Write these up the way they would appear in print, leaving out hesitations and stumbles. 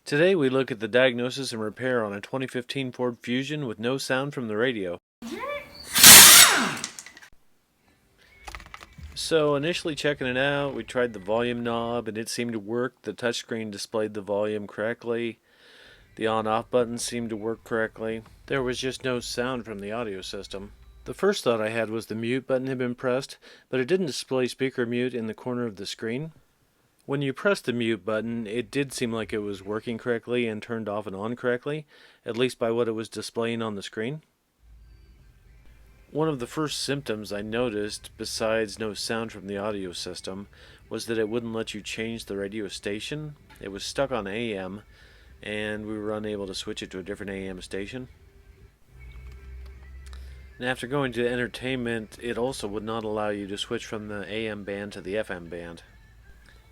Today we look at the diagnosis and repair on a 2015 Ford Fusion with no sound from the radio. So initially checking it out, we tried the volume knob and it seemed to work. The touchscreen displayed the volume correctly. The on-off button seemed to work correctly. There was just no sound from the audio system. The first thought I had was the mute button had been pressed, but it didn't display speaker mute in the corner of the screen. When you pressed the mute button, it did seem like it was working correctly and turned off and on correctly, at least by what it was displaying on the screen. One of the first symptoms I noticed, besides no sound from the audio system, was that it wouldn't let you change the radio station. It was stuck on AM, and we were unable to switch it to a different AM station. And after going to entertainment, it also would not allow you to switch from the AM band to the FM band.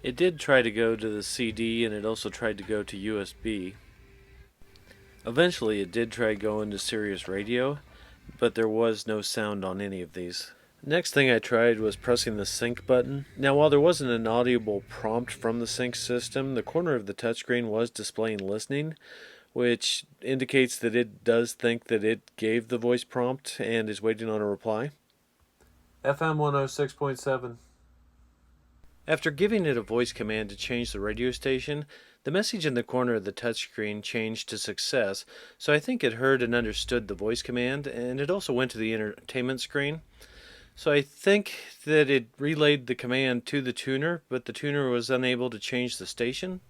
It did try to go to the CD, and it also tried to go to USB. Eventually it did try going to Sirius Radio, but there was no sound on any of these. Next thing I tried was pressing the sync button. Now while there wasn't an audible prompt from the sync system, the corner of the touchscreen was displaying listening, which indicates that it does think that it gave the voice prompt and is waiting on a reply. FM 106.7. After giving it a voice command to change the radio station, the message in the corner of the touchscreen changed to success, so I think it heard and understood the voice command, and it also went to the entertainment screen. So I think that it relayed the command to the tuner, but the tuner was unable to change the station.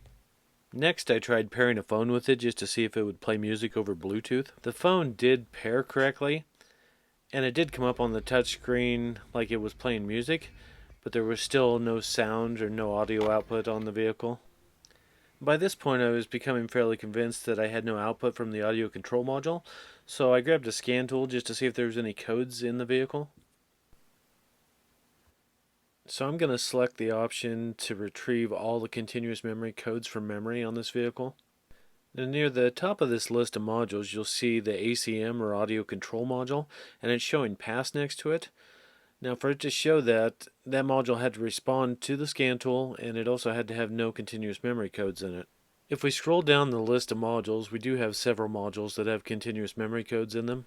Next, I tried pairing a phone with it just to see if it would play music over Bluetooth. The phone did pair correctly, and it did come up on the touchscreen like it was playing music, but there was still no sound or no audio output on the vehicle. By this point I was becoming fairly convinced that I had no output from the audio control module, so I grabbed a scan tool just to see if there was any codes in the vehicle. So I'm going to select the option to retrieve all the continuous memory codes from memory on this vehicle. Now near the top of this list of modules you'll see the ACM or audio control module, and it's showing pass next to it. Now for it to show that module had to respond to the scan tool, and it also had to have no continuous memory codes in it. If we scroll down the list of modules, we do have several modules that have continuous memory codes in them.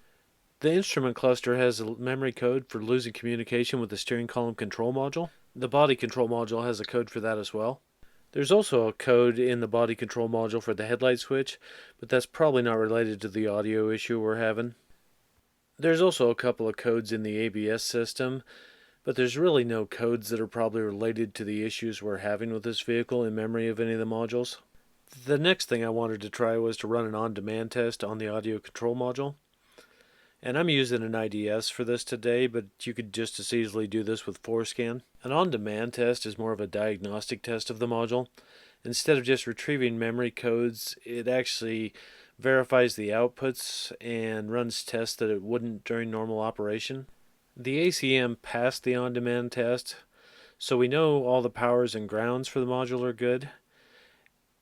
The instrument cluster has a memory code for losing communication with the steering column control module. The body control module has a code for that as well. There's also a code in the body control module for the headlight switch, but that's probably not related to the audio issue we're having. There's also a couple of codes in the ABS system, but there's really no codes that are probably related to the issues we're having with this vehicle in memory of any of the modules. The next thing I wanted to try was to run an on-demand test on the audio control module. And I'm using an IDS for this today, but you could just as easily do this with ForeScan. An on-demand test is more of a diagnostic test of the module. Instead of just retrieving memory codes, it actually verifies the outputs and runs tests that it wouldn't during normal operation. The ACM passed the on-demand test, so we know all the powers and grounds for the module are good.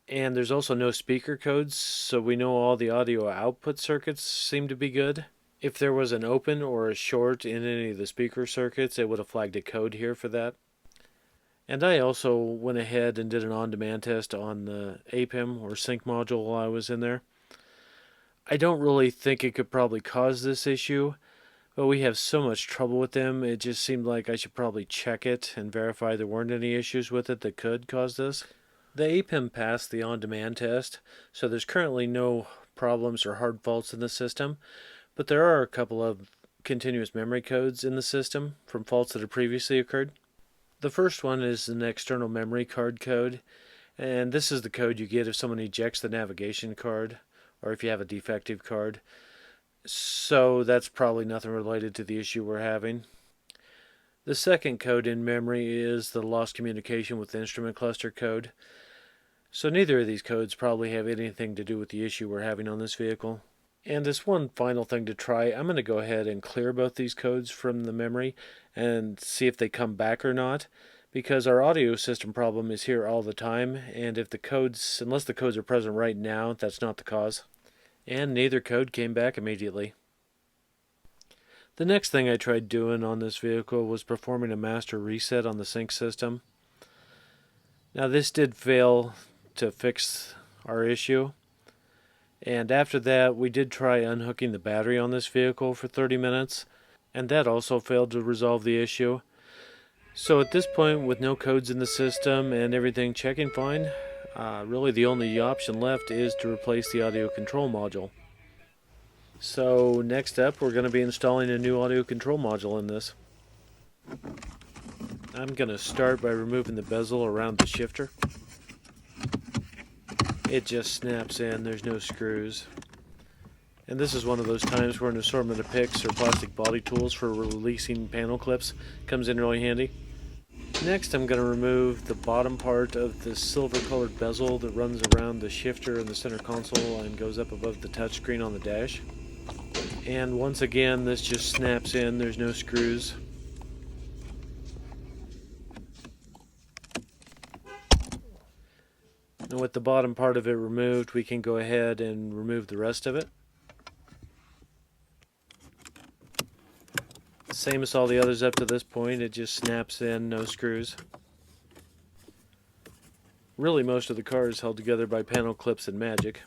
And there's also no speaker codes, so we know all the audio output circuits seem to be good. If there was an open or a short in any of the speaker circuits, it would have flagged a code here for that. And I also went ahead and did an on-demand test on the APIM or sync module while I was in there. I don't really think it could probably cause this issue, but we have so much trouble with them, it just seemed like I should probably check it and verify there weren't any issues with it that could cause this. The APIM passed the on-demand test, so there's currently no problems or hard faults in the system, but there are a couple of continuous memory codes in the system from faults that have previously occurred. The first one is an external memory card code, and this is the code you get if someone ejects the navigation card or if you have a defective card. So that's probably nothing related to the issue we're having. The second code in memory is the lost communication with the instrument cluster code. So neither of these codes probably have anything to do with the issue we're having on this vehicle. And as one final thing to try, I'm going to go ahead and clear both these codes from the memory and see if they come back or not, because our audio system problem is here all the time, and if the codes, unless the codes are present right now, that's not the cause. And neither code came back immediately. The next thing I tried doing on this vehicle was performing a master reset on the sync system. Now this did fail to fix our issue. And after that, we did try unhooking the battery on this vehicle for 30 minutes, and that also failed to resolve the issue. So at this point, with no codes in the system and everything checking fine, really the only option left is to replace the audio control module. So next up, we're going to be installing a new audio control module in this. I'm going to start by removing the bezel around the shifter. It just snaps in, there's no screws. And this is one of those times where an assortment of picks or plastic body tools for releasing panel clips comes in really handy. Next, I'm going to remove the bottom part of the silver colored bezel that runs around the shifter and the center console and goes up above the touchscreen on the dash. And once again, this just snaps in, there's no screws. And with the bottom part of it removed, we can go ahead and remove the rest of it. Same as all the others up to this point, it just snaps in, no screws. Really, most of the car is held together by panel clips and magic.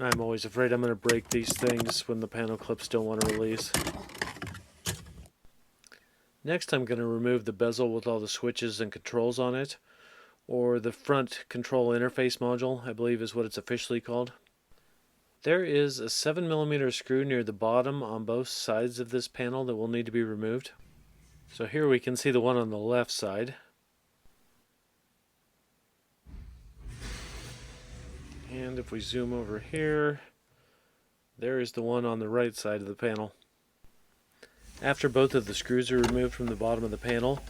I'm always afraid I'm going to break these things when the panel clips don't want to release. Next, I'm going to remove the bezel with all the switches and controls on it, or the front control interface module, I believe is what it's officially called. There is a 7mm screw near the bottom on both sides of this panel that will need to be removed. So here we can see the one on the left side. And if we zoom over here, there is the one on the right side of the panel. After both of the screws are removed from the bottom of the panel,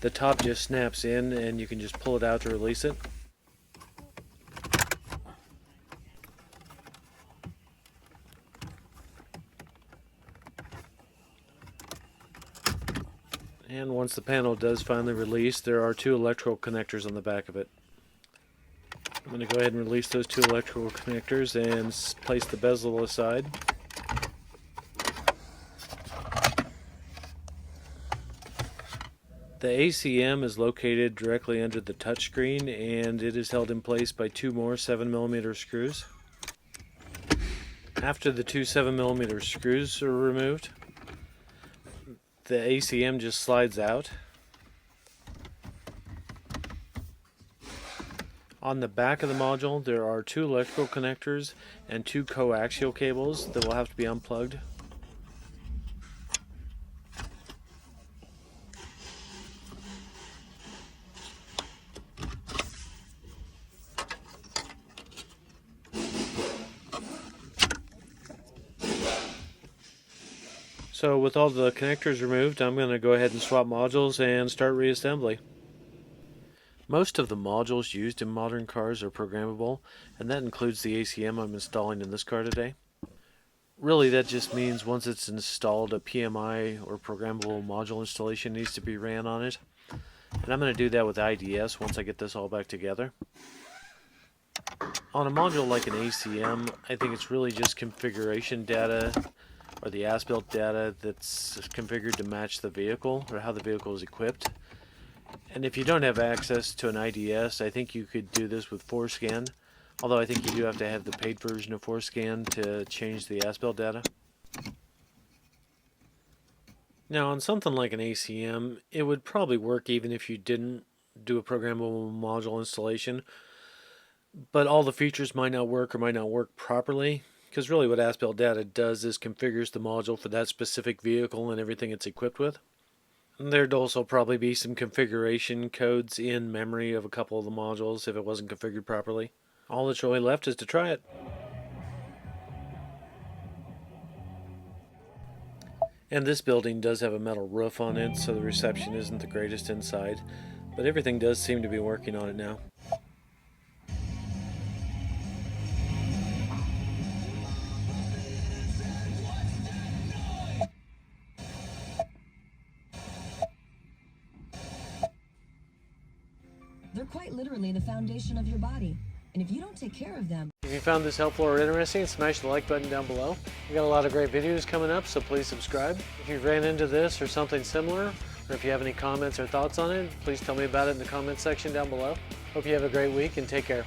the top just snaps in and you can just pull it out to release it. And once the panel does finally release, there are two electrical connectors on the back of it. I'm going to go ahead and release those two electrical connectors and place the bezel aside. The ACM is located directly under the touchscreen, and it is held in place by two more 7mm screws. After the two 7mm screws are removed, the ACM just slides out. On the back of the module, there are two electrical connectors and two coaxial cables that will have to be unplugged. So with all the connectors removed, I'm going to go ahead and swap modules and start reassembly. Most of the modules used in modern cars are programmable, and that includes the ACM I'm installing in this car today. Really, that just means once it's installed, a PMI or programmable module installation needs to be ran on it. And I'm going to do that with IDS once I get this all back together. On a module like an ACM, I think it's really just configuration data or the as-built data that's configured to match the vehicle or how the vehicle is equipped. And if you don't have access to an IDS, I think you could do this with ForeScan, although I think you do have to have the paid version of ForeScan to change the as-built data. Now on something like an ACM, it would probably work even if you didn't do a programmable module installation, but all the features might not work or might not work properly, because really what as-built data does is configures the module for that specific vehicle and everything it's equipped with. And there'd also probably be some configuration codes in memory of a couple of the modules if it wasn't configured properly. All that's really left is to try it. And this building does have a metal roof on it, so the reception isn't the greatest inside, but everything does seem to be working on it now. They're quite literally the foundation of your body, and if you don't take care of them... If you found this helpful or interesting, smash the like button down below. We've got a lot of great videos coming up, so please subscribe. If you've ran into this or something similar, or if you have any comments or thoughts on it, please tell me about it in the comments section down below. Hope you have a great week and take care.